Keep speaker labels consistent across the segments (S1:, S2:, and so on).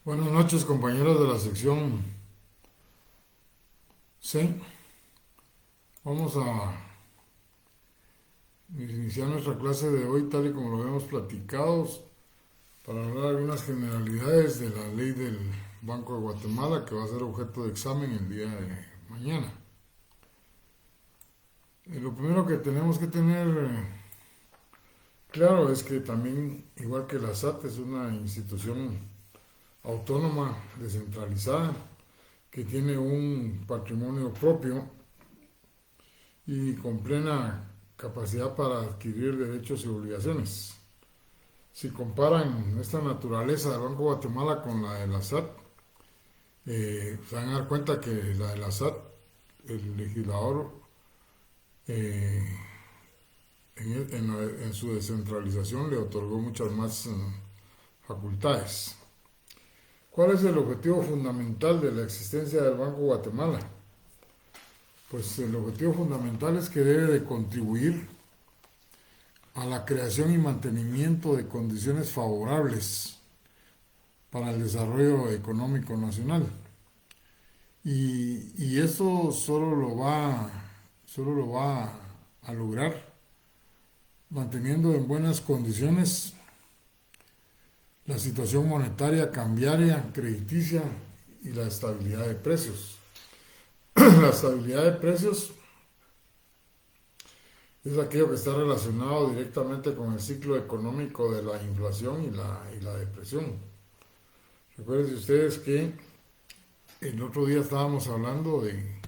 S1: Buenas noches, compañeros de la sección C. Vamos a iniciar nuestra clase de hoy tal y como lo habíamos platicado para hablar de algunas generalidades de la ley del Banco de Guatemala que va a ser objeto de examen el día de mañana. Lo primero que tenemos que tener claro es que también, igual que la SAT, es una institución autónoma, descentralizada, que tiene un patrimonio propio y con plena capacidad para adquirir derechos y obligaciones. Si comparan esta naturaleza del Banco de Guatemala con la de la SAT, se van a dar cuenta que la de la SAT, el legislador, eh, en su descentralización le otorgó muchas más facultades. ¿Cuál es el objetivo fundamental de la existencia del Banco de Guatemala? Pues el objetivo fundamental es que debe de contribuir a la creación y mantenimiento de condiciones favorables para el desarrollo económico nacional. Y eso solo lo va a lograr manteniendo en buenas condiciones la situación monetaria, cambiaria, crediticia y la estabilidad de precios. La estabilidad de precios es aquello que está relacionado directamente con el ciclo económico de la inflación y la depresión. Recuerden ustedes que el otro día estábamos hablando de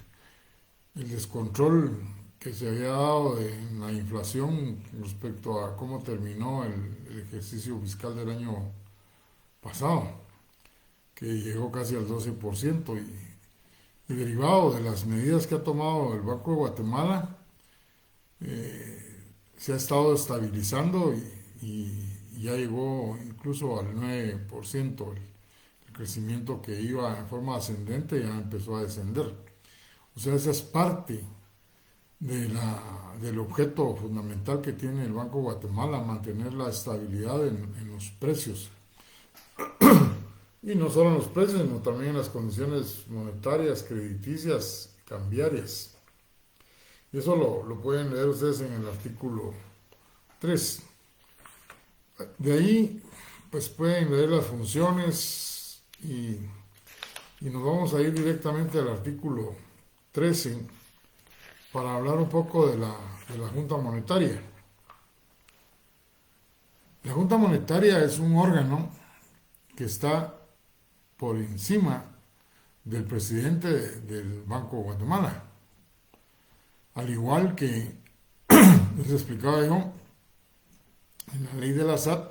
S1: el descontrol que se había dado en la inflación respecto a cómo terminó el ejercicio fiscal del año pasado, que llegó casi al 12%, y derivado de las medidas que ha tomado el Banco de Guatemala, se ha estado estabilizando y ya llegó incluso al 9%. El crecimiento que iba en forma ascendente ya empezó a descender. O sea, esa es parte del objeto fundamental que tiene el Banco de Guatemala, mantener la estabilidad en los precios. Y no solo en los precios, sino también en las condiciones monetarias, crediticias, cambiarias. Y eso lo pueden leer ustedes en el artículo 3. De ahí, pues pueden leer las funciones y nos vamos a ir directamente al artículo 13 para hablar un poco de la Junta Monetaria. La Junta Monetaria es un órgano que está por encima del presidente del Banco de Guatemala. Al igual que les explicaba yo, en la ley de la SAT,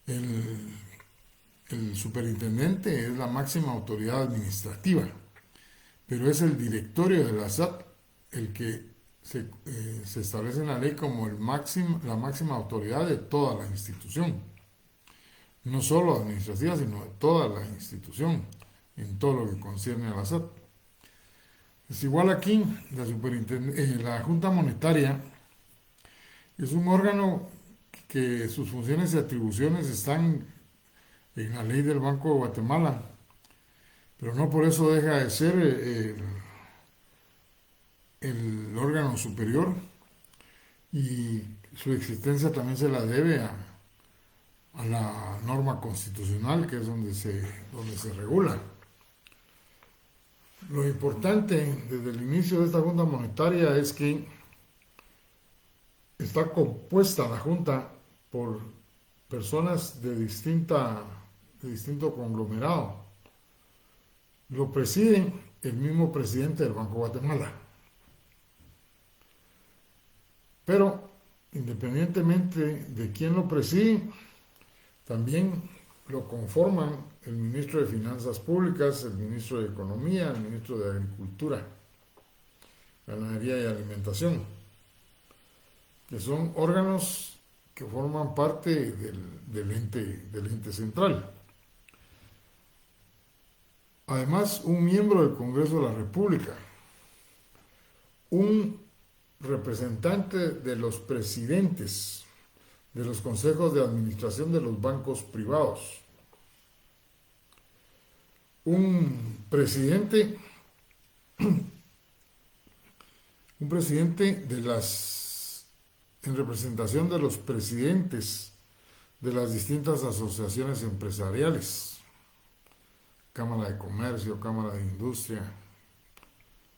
S1: el superintendente es la máxima autoridad administrativa, pero es el directorio de la SAT el que se establece en la ley como la máxima autoridad de toda la institución, no solo administrativa, sino de toda la institución, en todo lo que concierne a la SAT. Es igual aquí, la Junta Monetaria es un órgano que sus funciones y atribuciones están en la ley del Banco de Guatemala, pero no por eso deja de ser el órgano superior, y su existencia también se la debe a la norma constitucional, que es donde se regula. Lo importante desde el inicio de esta Junta Monetaria es que está compuesta la Junta por personas de distinto conglomerado. Lo preside el mismo presidente del Banco de Guatemala. Pero, independientemente de quién lo preside, también lo conforman el ministro de Finanzas Públicas, el ministro de Economía, el ministro de Agricultura, Ganadería y Alimentación, que son órganos que forman parte del ente central. Además, un miembro del Congreso de la República, un representante de los presidentes de los consejos de administración de los bancos privados, un presidente, un presidente en representación de los presidentes de las distintas asociaciones empresariales, Cámara de Comercio, Cámara de Industria,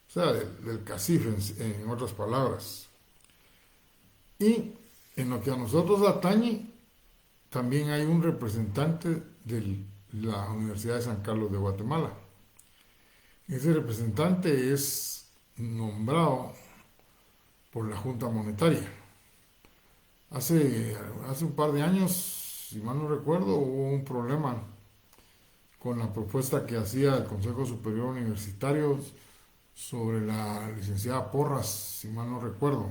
S1: o sea, del CACIF en otras palabras. Y en lo que a nosotros atañe, también hay un representante de la Universidad de San Carlos de Guatemala. Ese representante es nombrado por la Junta Monetaria. Hace un par de años, si mal no recuerdo, hubo un problema con la propuesta que hacía el Consejo Superior Universitario sobre la licenciada Porras, si mal no recuerdo,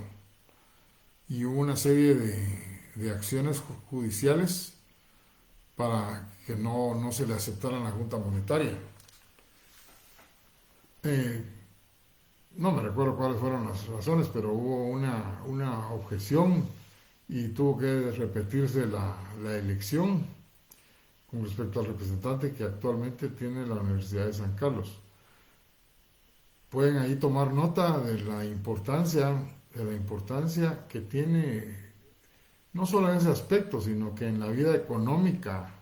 S1: y hubo una serie de acciones judiciales para que no se le aceptara en la Junta Monetaria. No me recuerdo cuáles fueron las razones, pero hubo una objeción y tuvo que repetirse la elección con respecto al representante que actualmente tiene la Universidad de San Carlos. Pueden ahí tomar nota de la importancia que tiene, no solo en ese aspecto, sino que en la vida económica,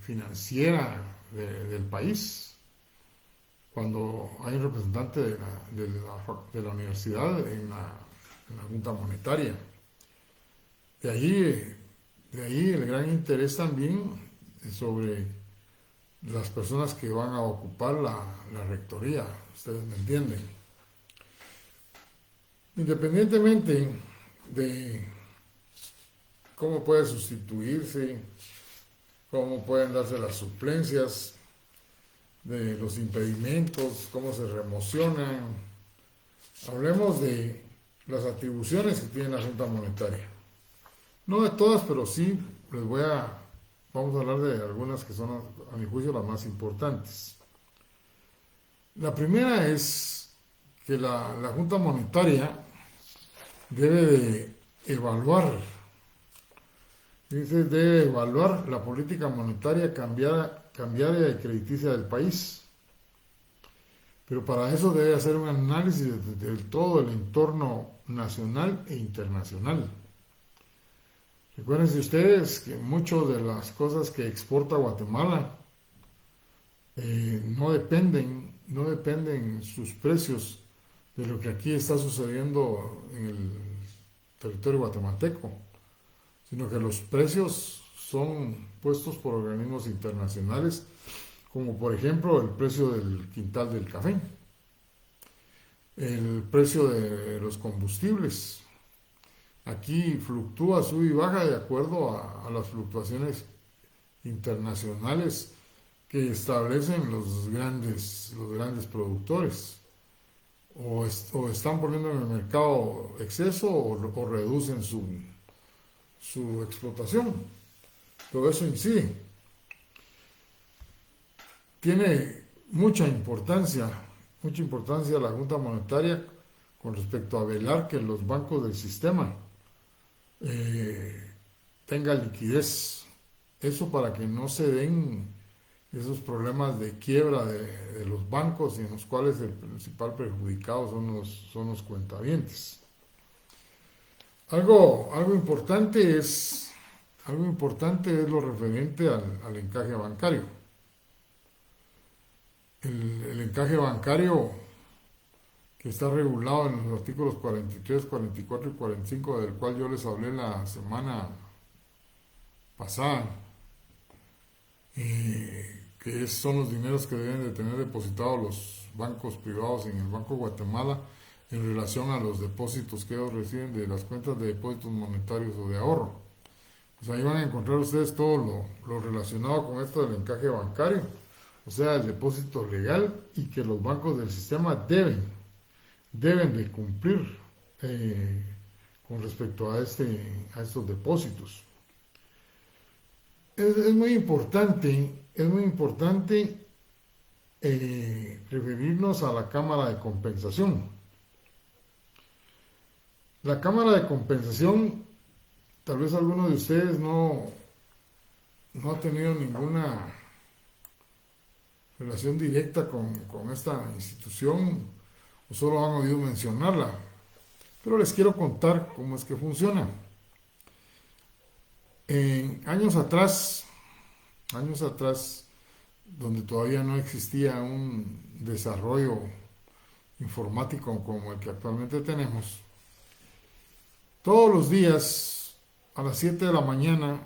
S1: financiera del país, cuando hay un representante de la universidad en la Junta Monetaria. De ahí el gran interés también sobre las personas que van a ocupar la rectoría, ustedes me entienden. Independientemente de cómo puede sustituirse, cómo pueden darse las suplencias, de los impedimentos, cómo se remocionan, hablemos de las atribuciones que tiene la Junta Monetaria. No de todas, pero sí vamos a hablar de algunas que son, a mi juicio, las más importantes. La primera es que la Junta Monetaria debe de evaluar la política monetaria cambiaria y crediticia del país. Pero para eso debe hacer un análisis de todo el entorno nacional e internacional. Recuérdense ustedes que muchas de las cosas que exporta Guatemala no dependen sus precios de lo que aquí está sucediendo en el territorio guatemalteco, sino que los precios son puestos por organismos internacionales, como por ejemplo el precio del quintal del café, el precio de los combustibles. Aquí fluctúa, sube y baja de acuerdo a las fluctuaciones internacionales que establecen los grandes productores. O están poniendo en el mercado exceso o reducen su explotación. Todo eso incide. Tiene mucha importancia la Junta Monetaria con respecto a velar que los bancos del sistema tenga liquidez. Eso para que no se den esos problemas de quiebra de los bancos, en los cuales el principal perjudicado son los cuentavientes. Algo importante es lo referente al encaje bancario. El encaje bancario, que está regulado en los artículos 43, 44 y 45, del cual yo les hablé la semana pasada, que son los dineros que deben de tener depositados los bancos privados en el Banco de Guatemala en relación a los depósitos que ellos reciben de las cuentas de depósitos monetarios o de ahorro. Pues ahí van a encontrar ustedes todo lo relacionado con esto del encaje bancario, o sea, el depósito legal, y que los bancos del sistema deben de cumplir con respecto a estos depósitos. Es muy importante referirnos a la Cámara de Compensación. La Cámara de Compensación, tal vez alguno de ustedes no ha tenido relación directa con esta institución o solo han oído mencionarla, pero les quiero contar cómo es que funciona. En años atrás, donde todavía no existía un desarrollo informático como el que actualmente tenemos, todos los días a las 7 de la mañana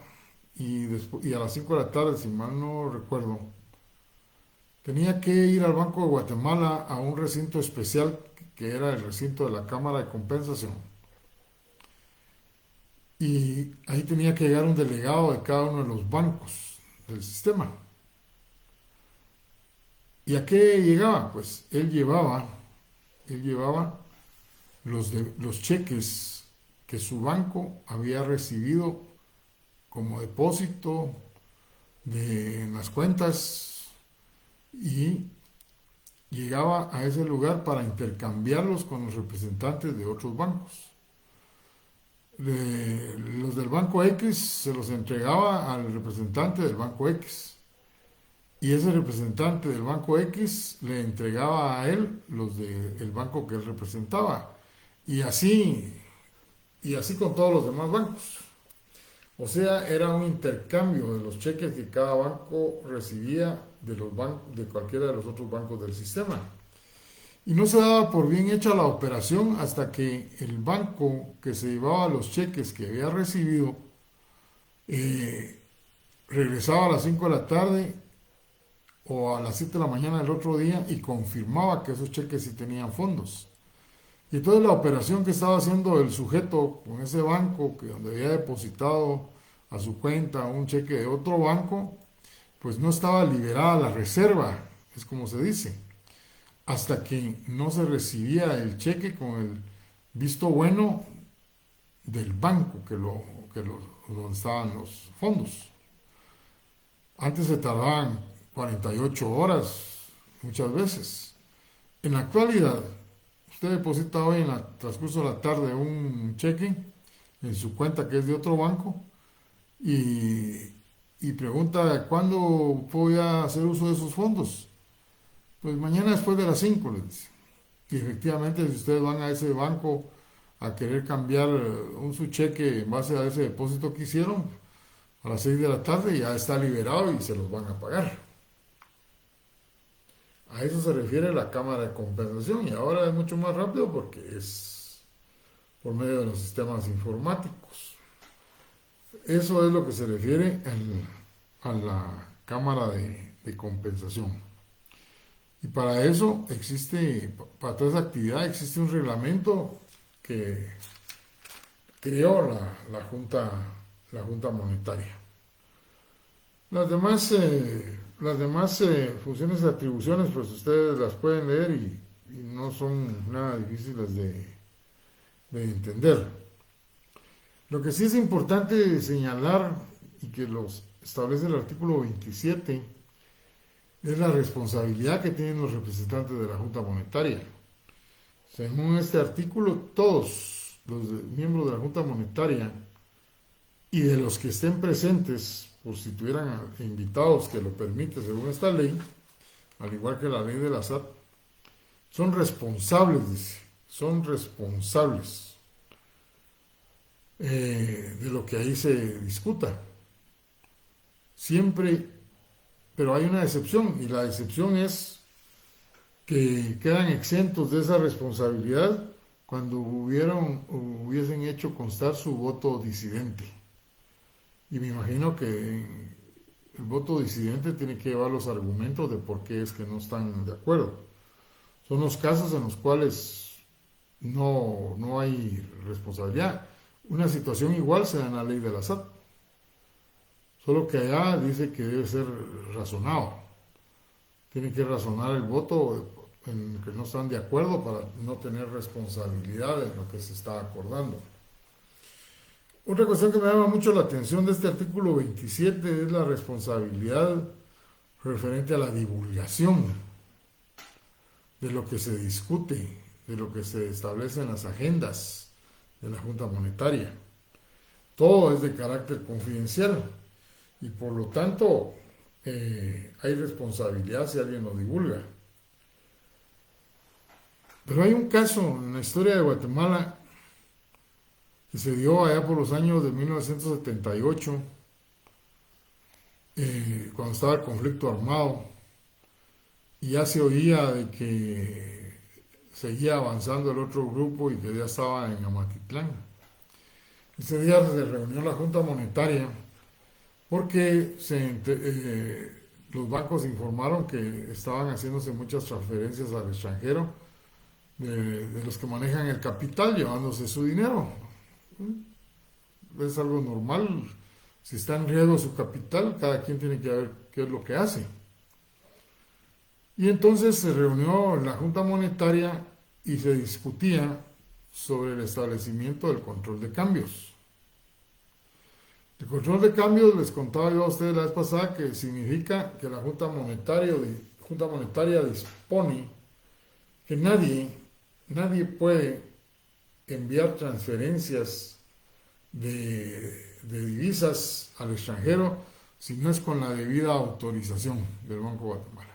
S1: y a las 5 de la tarde, si mal no recuerdo, tenía que ir al Banco de Guatemala a un recinto especial que era el recinto de la Cámara de Compensación. Y ahí tenía que llegar un delegado de cada uno de los bancos del sistema. ¿Y a qué llegaba? Pues él llevaba los cheques que su banco había recibido como depósito en las cuentas y llegaba a ese lugar para intercambiarlos con los representantes de otros bancos. Los del banco X se los entregaba al representante del banco X y ese representante del banco X le entregaba a él los del banco que él representaba y así con todos los demás bancos. O sea, era un intercambio de los cheques que cada banco recibía de cualquiera de los otros bancos del sistema. Y no se daba por bien hecha la operación hasta que el banco que se llevaba los cheques que había recibido regresaba a las 5 de la tarde o a las 7 de la mañana del otro día y confirmaba que esos cheques sí tenían fondos. Y entonces la operación que estaba haciendo el sujeto con ese banco, donde había depositado a su cuenta un cheque de otro banco, pues no estaba liberada la reserva, es como se dice, hasta que no se recibía el cheque con el visto bueno del banco donde estaban los fondos. Antes se tardaban 48 horas muchas veces. En la actualidad, usted deposita hoy en el transcurso de la tarde un cheque en su cuenta que es de otro banco y pregunta cuándo voy a hacer uso de esos fondos. Pues mañana después de las 5, les dice. Y efectivamente, si ustedes van a ese banco a querer cambiar su cheque en base a ese depósito que hicieron, a las 6 de la tarde ya está liberado y se los van a pagar. A eso se refiere la cámara de compensación y ahora es mucho más rápido porque es por medio de los sistemas informáticos. Eso es lo que se refiere a la cámara de compensación. Y para eso para toda esa actividad existe un reglamento que creó la Junta Monetaria. Las demás funciones y atribuciones, pues ustedes las pueden leer y no son nada difíciles de entender. Lo que sí es importante señalar y que los establece el artículo 27 es la responsabilidad que tienen los representantes de la Junta Monetaria. Según este artículo, todos los miembros de la Junta Monetaria y de los que estén presentes, por si tuvieran invitados que lo permite según esta ley, al igual que la ley de la SAT, son responsables, dice, son responsables de lo que ahí se discuta. Siempre, pero hay una excepción, y la excepción es que quedan exentos de esa responsabilidad cuando hubiesen hecho constar su voto disidente. Y me imagino que el voto disidente tiene que llevar los argumentos de por qué es que no están de acuerdo. Son los casos en los cuales no hay responsabilidad. Una situación igual se da en la ley de la SAT, solo que allá dice que debe ser razonado. Tiene que razonar el voto en que no están de acuerdo para no tener responsabilidad en lo que se está acordando. Otra cuestión que me llama mucho la atención de este artículo 27 es la responsabilidad referente a la divulgación de lo que se discute, de lo que se establece en las agendas de la Junta Monetaria. Todo es de carácter confidencial y por lo tanto hay responsabilidad si alguien lo divulga. Pero hay un caso en la historia de Guatemala que se dio allá por los años de 1978, cuando estaba el conflicto armado, y ya se oía de que seguía avanzando el otro grupo y que ya estaba en Amatitlán. Ese día se reunió la Junta Monetaria porque los bancos informaron que estaban haciéndose muchas transferencias al extranjero de los que manejan el capital, llevándose su dinero. Es algo normal. Si está en riesgo su capital, cada quien tiene que ver qué es lo que hace. Y entonces se reunió la Junta Monetaria y se discutía sobre el establecimiento del control de cambios. El control de cambios, les contaba yo a ustedes la vez pasada, que significa que la Junta Monetaria dispone que nadie puede enviar transferencias de divisas al extranjero si no es con la debida autorización del Banco de Guatemala.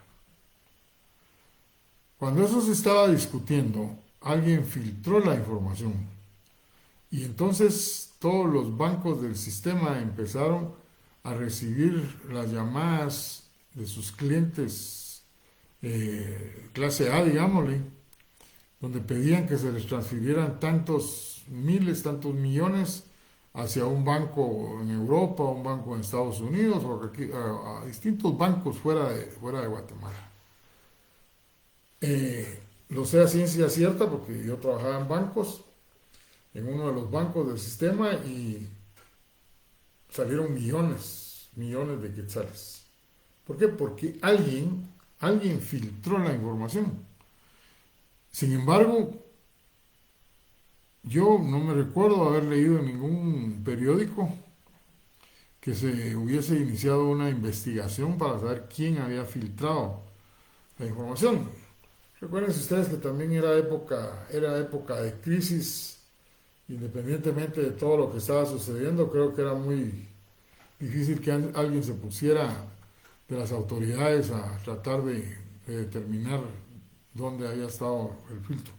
S1: Cuando eso se estaba discutiendo, alguien filtró la información y entonces todos los bancos del sistema empezaron a recibir las llamadas de sus clientes clase A, digámosle, donde pedían que se les transfirieran tantos miles, tantos millones hacia un banco en Europa, un banco en Estados Unidos o a distintos bancos fuera de Guatemala. Lo sé a ciencia cierta porque yo trabajaba en bancos, en uno de los bancos del sistema, y salieron millones de quetzales. ¿Por qué? Porque alguien filtró la información. Sin embargo, yo no me recuerdo haber leído en ningún periódico que se hubiese iniciado una investigación para saber quién había filtrado la información. Recuerden ustedes que también era época de crisis, independientemente de todo lo que estaba sucediendo. Creo que era muy difícil que alguien se pusiera de las autoridades a tratar de determinar dónde había estado el filtro.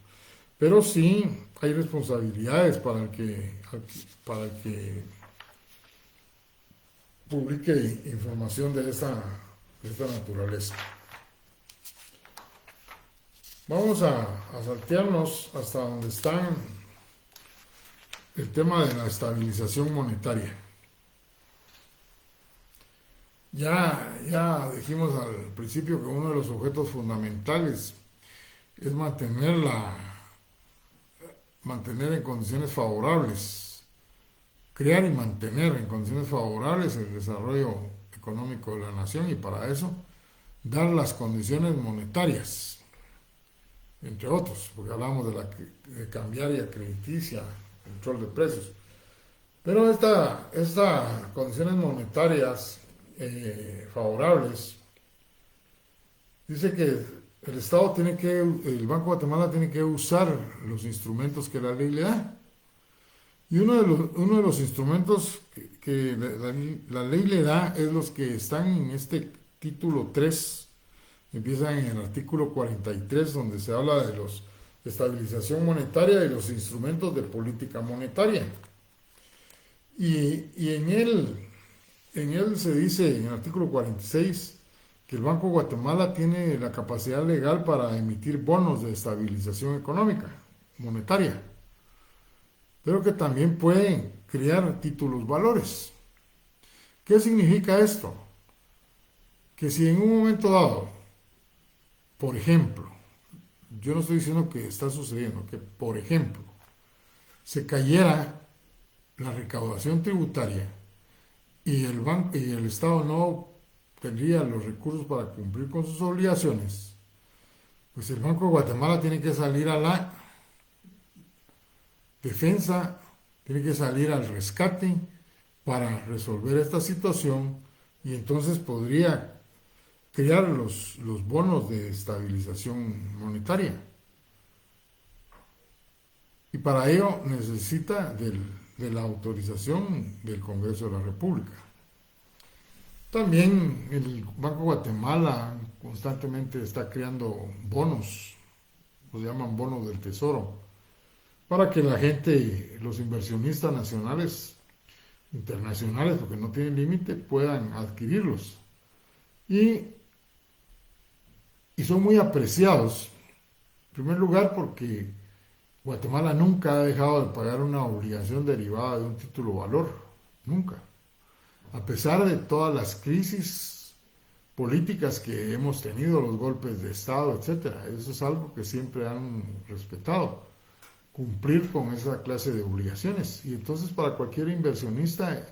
S1: Pero sí hay responsabilidades para el que publique información de esta naturaleza. Vamos a saltearnos hasta donde está el tema de la estabilización monetaria. Ya dijimos al principio que uno de los objetos fundamentales es mantener en condiciones favorables, crear y mantener en condiciones favorables el desarrollo económico de la nación, y para eso dar las condiciones monetarias, entre otros, porque hablamos de cambiaria, crediticia, control de precios. Pero estas condiciones monetarias favorables, dice que el Banco de Guatemala tiene que usar los instrumentos que la ley le da. Y uno de los instrumentos que la ley le da es los que están en este título 3, empiezan en el artículo 43, donde se habla de los estabilización monetaria y los instrumentos de política monetaria. Y en él se dice, en el artículo 46, que el Banco de Guatemala tiene la capacidad legal para emitir bonos de estabilización económica, monetaria, pero que también pueden crear títulos valores. ¿Qué significa esto? Que si en un momento dado, por ejemplo, yo no estoy diciendo que está sucediendo, que por ejemplo, se cayera la recaudación tributaria y el Estado no tendría los recursos para cumplir con sus obligaciones, pues el Banco de Guatemala tiene que salir a la defensa, tiene que salir al rescate para resolver esta situación, y entonces podría crear los bonos de estabilización monetaria. Y para ello necesita de la autorización del Congreso de la República. También el Banco de Guatemala constantemente está creando bonos, los llaman bonos del tesoro, para que la gente, los inversionistas nacionales, internacionales, porque no tienen límite, puedan adquirirlos. Y, y son muy apreciados, en primer lugar porque Guatemala nunca ha dejado de pagar una obligación derivada de un título valor, nunca. A pesar de todas las crisis políticas que hemos tenido, los golpes de Estado, etcétera, eso es algo que siempre han respetado, cumplir con esa clase de obligaciones. Y entonces para cualquier inversionista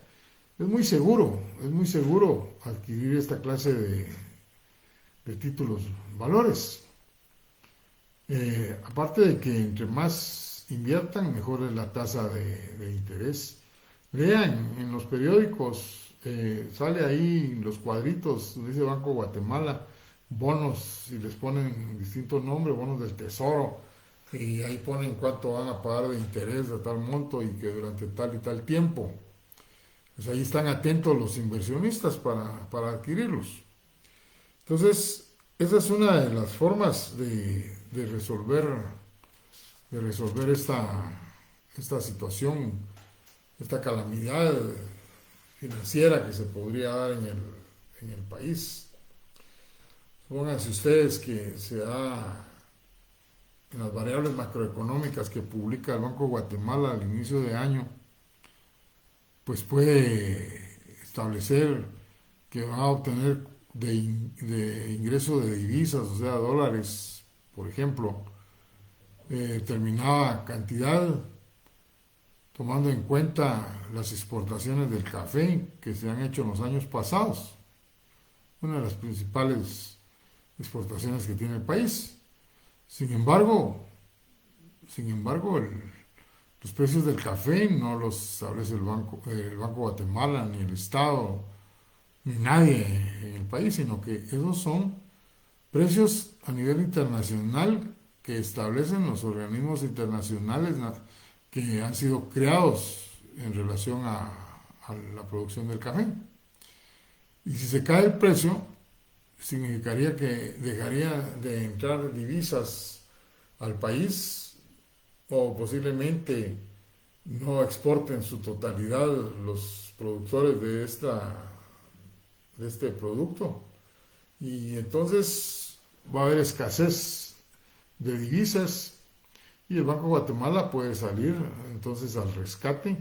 S1: es muy seguro adquirir esta clase de títulos valores. Aparte de que entre más inviertan, mejor es la tasa de interés. Vean, en los periódicos sale ahí los cuadritos, dice Banco Guatemala, bonos, y les ponen distintos nombres, bonos del tesoro, y ahí ponen cuánto van a pagar de interés de tal monto y que durante tal y tal tiempo. Pues ahí están atentos los inversionistas para adquirirlos. Entonces, esa es una de las formas de resolver esta situación, esta calamidad financiera que se podría dar en el país. Pónganse ustedes que se da en las variables macroeconómicas que publica el Banco de Guatemala al inicio de año, pues puede establecer que va a obtener de ingreso de divisas, o sea, dólares, por ejemplo, determinada cantidad, tomando en cuenta las exportaciones del café que se han hecho en los años pasados, una de las principales exportaciones que tiene el país. Sin embargo, los precios del café no los establece el Banco de Guatemala, ni el Estado, ni nadie en el país, sino que esos son precios a nivel internacional que establecen los organismos internacionales que han sido creados en relación a la producción del café. Y si se cae el precio, significaría que dejaría de entrar divisas al país o posiblemente no exporten su totalidad los productores de este producto. Y entonces va a haber escasez de divisas y el Banco de Guatemala puede salir entonces al rescate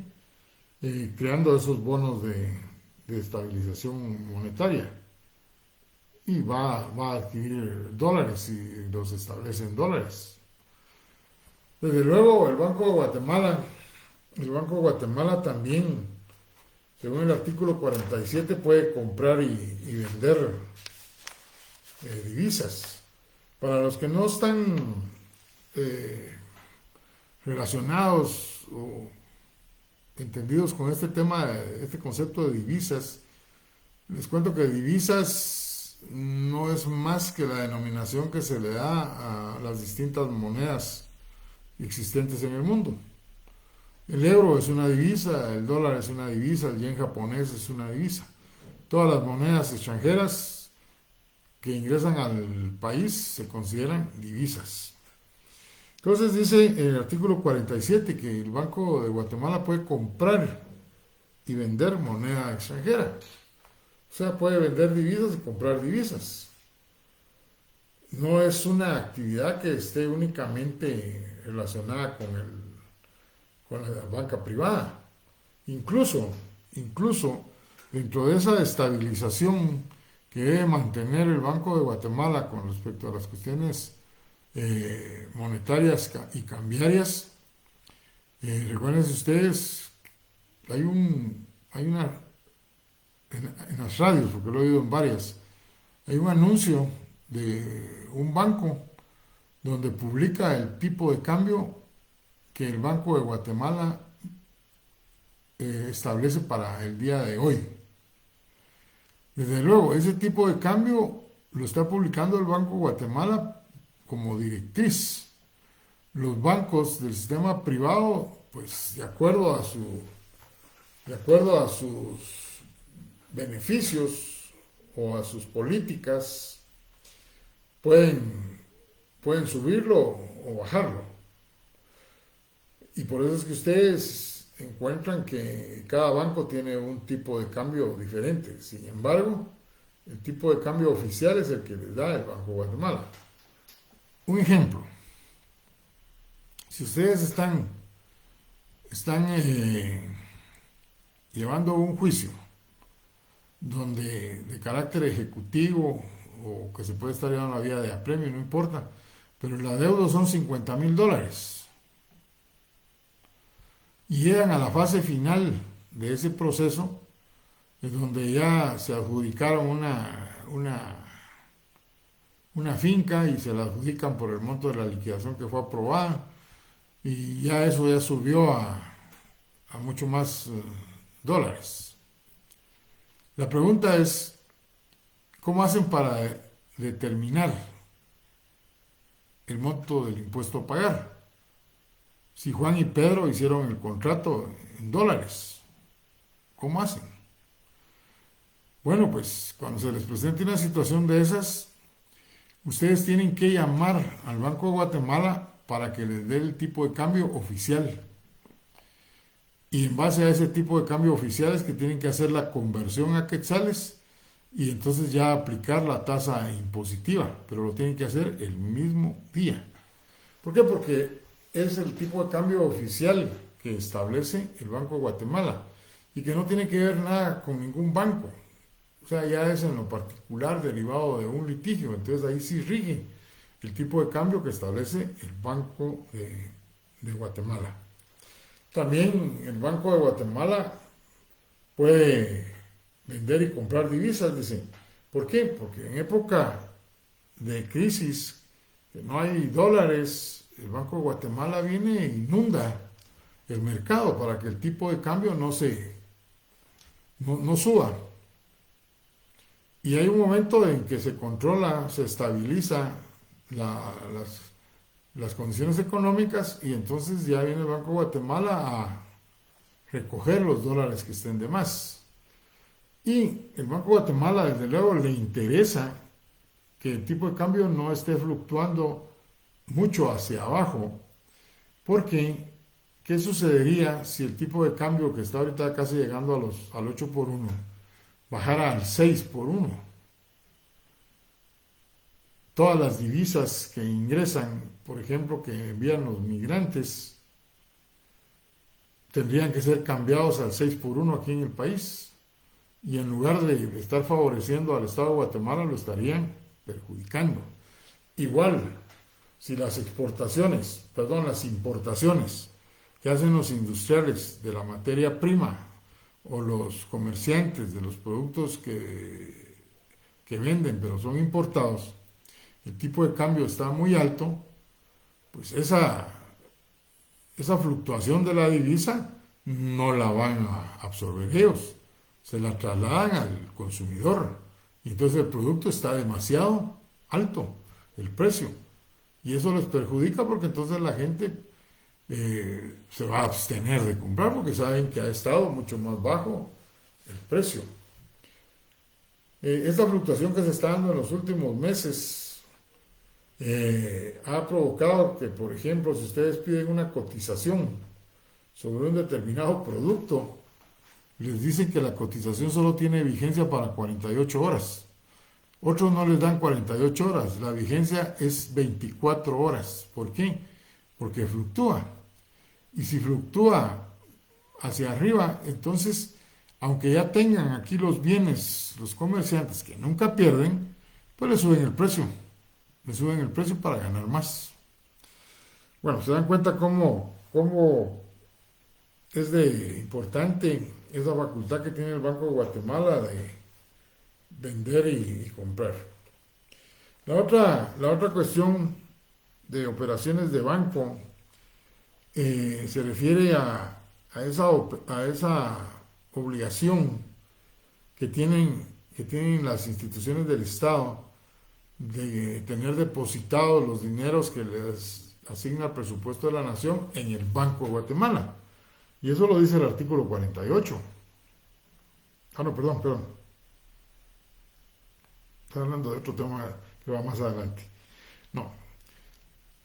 S1: creando esos bonos de estabilización monetaria y va a adquirir dólares y los establece en dólares. Desde luego el Banco de Guatemala también, según el artículo 47, puede comprar y vender divisas. Para los que no están relacionados o entendidos con este tema, este concepto de divisas, les cuento que divisas no es más que la denominación que se le da a las distintas monedas existentes en el mundo. El euro es una divisa, el dólar es una divisa, el yen japonés es una divisa. Todas las monedas extranjeras que ingresan al país se consideran divisas. Entonces dice en el artículo 47 que el Banco de Guatemala puede comprar y vender moneda extranjera. O sea, puede vender divisas y comprar divisas. No es una actividad que esté únicamente relacionada con la banca privada. Incluso dentro de esa estabilización que debe mantener el Banco de Guatemala con respecto a las cuestiones monetarias y cambiarias, recuerden ustedes, hay una, en las radios, porque lo he oído en varias, hay un anuncio de un banco donde publica el tipo de cambio que el Banco de Guatemala establece para el día de hoy. Desde luego, ese tipo de cambio lo está publicando el Banco de Guatemala como directriz. Los bancos del sistema privado, pues de acuerdo a sus beneficios o a sus políticas, pueden subirlo o bajarlo. Y por eso es que ustedes encuentran que cada banco tiene un tipo de cambio diferente. Sin embargo, el tipo de cambio oficial es el que les da el Banco de Guatemala. Un ejemplo, si ustedes están llevando un juicio donde de carácter ejecutivo o que se puede estar llevando la vía de apremio, no importa, pero el adeudo son $50,000 y llegan a la fase final de ese proceso, es donde ya se adjudicaron una finca y se la adjudican por el monto de la liquidación que fue aprobada, y ya eso ya subió a mucho más dólares. La pregunta es, ¿cómo hacen para determinar el monto del impuesto a pagar? Si Juan y Pedro hicieron el contrato en dólares, ¿cómo hacen? Bueno, pues cuando se les presente una situación de esas, ustedes tienen que llamar al Banco de Guatemala para que les dé el tipo de cambio oficial. Y en base a ese tipo de cambio oficial es que tienen que hacer la conversión a quetzales y entonces ya aplicar la tasa impositiva, pero lo tienen que hacer el mismo día. ¿Por qué? Porque es el tipo de cambio oficial que establece el Banco de Guatemala y que no tiene que ver nada con ningún banco. O sea, ya es en lo particular derivado de un litigio, entonces ahí sí rige el tipo de cambio que establece el Banco de Guatemala. También el Banco de Guatemala puede vender y comprar divisas, dice. ¿Por qué? Porque en época de crisis, que no hay dólares, el Banco de Guatemala viene e inunda el mercado para que el tipo de cambio no suba. Y hay un momento en que se controla, se estabiliza las condiciones económicas y entonces ya viene el Banco de Guatemala a recoger los dólares que estén de más. Y el Banco de Guatemala, desde luego, le interesa que el tipo de cambio no esté fluctuando mucho hacia abajo, porque ¿qué sucedería si el tipo de cambio que está ahorita casi llegando al 8 por 1 bajara al 6 por 1? Todas las divisas que ingresan, por ejemplo, que envían los migrantes, tendrían que ser cambiados al 6 por 1 aquí en el país. Y en lugar de estar favoreciendo al Estado de Guatemala, lo estarían perjudicando. Igual, si las importaciones que hacen los industriales de la materia prima o los comerciantes de los productos que venden pero son importados, el tipo de cambio está muy alto, pues esa fluctuación de la divisa no la van a absorber ellos, se la trasladan al consumidor y entonces el producto está demasiado alto, el precio, y eso les perjudica porque entonces la gente se va a abstener de comprar porque saben que ha estado mucho más bajo el precio. Esta fluctuación que se está dando en los últimos meses ha provocado que, por ejemplo, si ustedes piden una cotización sobre un determinado producto, les dicen que la cotización solo tiene vigencia para 48 horas. Otros no les dan 48 horas, la vigencia es 24 horas. ¿Por qué? Porque fluctúa. Y si fluctúa hacia arriba, entonces, aunque ya tengan aquí los bienes, los comerciantes que nunca pierden, pues le suben el precio. Le suben el precio para ganar más. Bueno, se dan cuenta cómo es de importante esa facultad que tiene el Banco de Guatemala de vender y comprar. La otra cuestión de operaciones de banco se refiere a esa obligación que tienen las instituciones del Estado de tener depositados los dineros que les asigna el presupuesto de la nación en el Banco de Guatemala. Y eso lo dice el artículo 48. No, perdón. Está hablando de otro tema que va más adelante. No,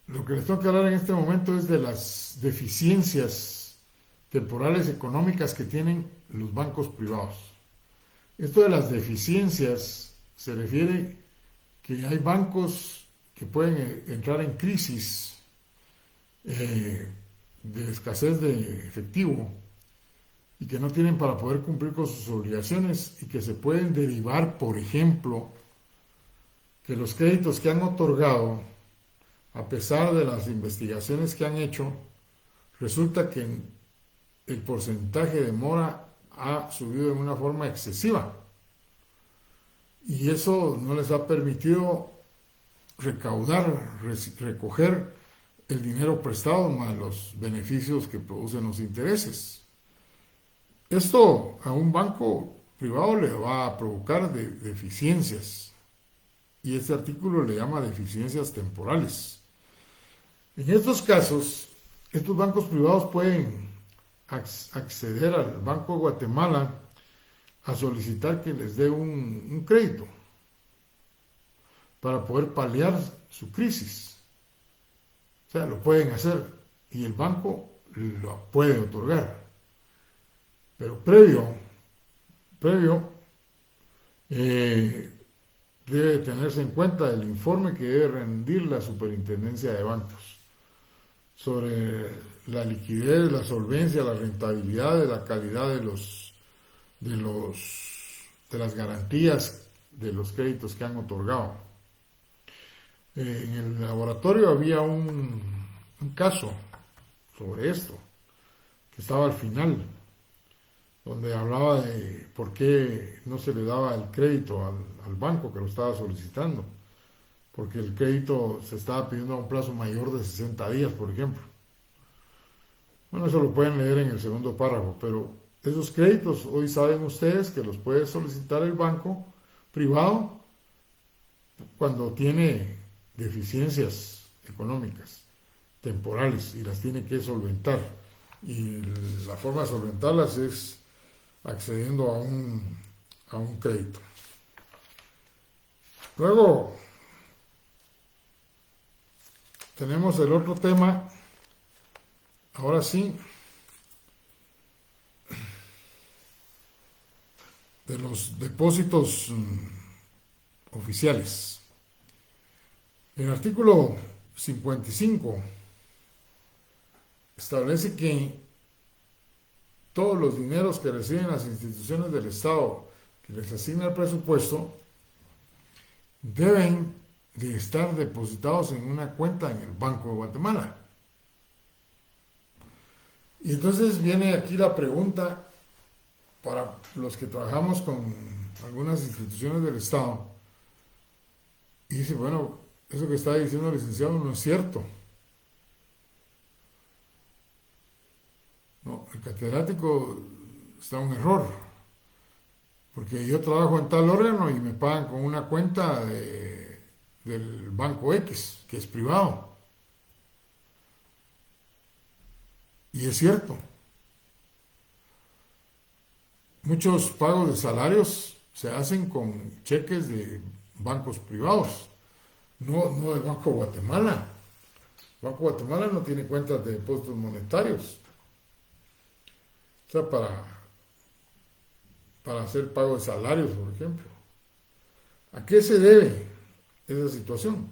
S1: lo que les tengo que hablar en este momento es de las deficiencias temporales económicas que tienen los bancos privados. Esto de las deficiencias se refiere que hay bancos que pueden entrar en crisis de escasez de efectivo y que no tienen para poder cumplir con sus obligaciones y que se pueden derivar, por ejemplo, que los créditos que han otorgado, a pesar de las investigaciones que han hecho, resulta que el porcentaje de mora ha subido de una forma excesiva. Y eso no les ha permitido recaudar, recoger el dinero prestado más los beneficios que producen los intereses. Esto a un banco privado le va a provocar deficiencias. Y este artículo le llama deficiencias temporales. En estos casos, estos bancos privados pueden acceder al Banco de Guatemala a solicitar que les dé un crédito para poder paliar su crisis. O sea, lo pueden hacer y el banco lo puede otorgar. Pero previo debe tenerse en cuenta el informe que debe rendir la Superintendencia de Bancos sobre la liquidez, la solvencia, la rentabilidad, la calidad de las garantías de los créditos que han otorgado. En el laboratorio había un caso sobre esto, que estaba al final, donde hablaba de por qué no se le daba el crédito al banco que lo estaba solicitando, porque el crédito se estaba pidiendo a un plazo mayor de 60 días, por ejemplo. Bueno, eso lo pueden leer en el segundo párrafo, pero esos créditos hoy saben ustedes que los puede solicitar el banco privado cuando tiene deficiencias económicas temporales y las tiene que solventar. Y la forma de solventarlas es accediendo a un crédito. Luego tenemos el otro tema, ahora sí, de los depósitos oficiales. El artículo 55 establece que todos los dineros que reciben las instituciones del Estado que les asigna el presupuesto deben de estar depositados en una cuenta en el Banco de Guatemala. Y entonces viene aquí la pregunta para los que trabajamos con algunas instituciones del Estado. Y dice, bueno, eso que está diciendo el licenciado no es cierto. No, el catedrático está un error, porque yo trabajo en tal órgano y me pagan con una cuenta del Banco X, que es privado. Y es cierto. Muchos pagos de salarios se hacen con cheques de bancos privados, no del Banco de Guatemala. El Banco de Guatemala no tiene cuentas de depósitos monetarios. O sea, para hacer pago de salarios, por ejemplo. ¿A qué se debe esa situación?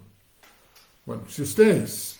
S1: Bueno, si ustedes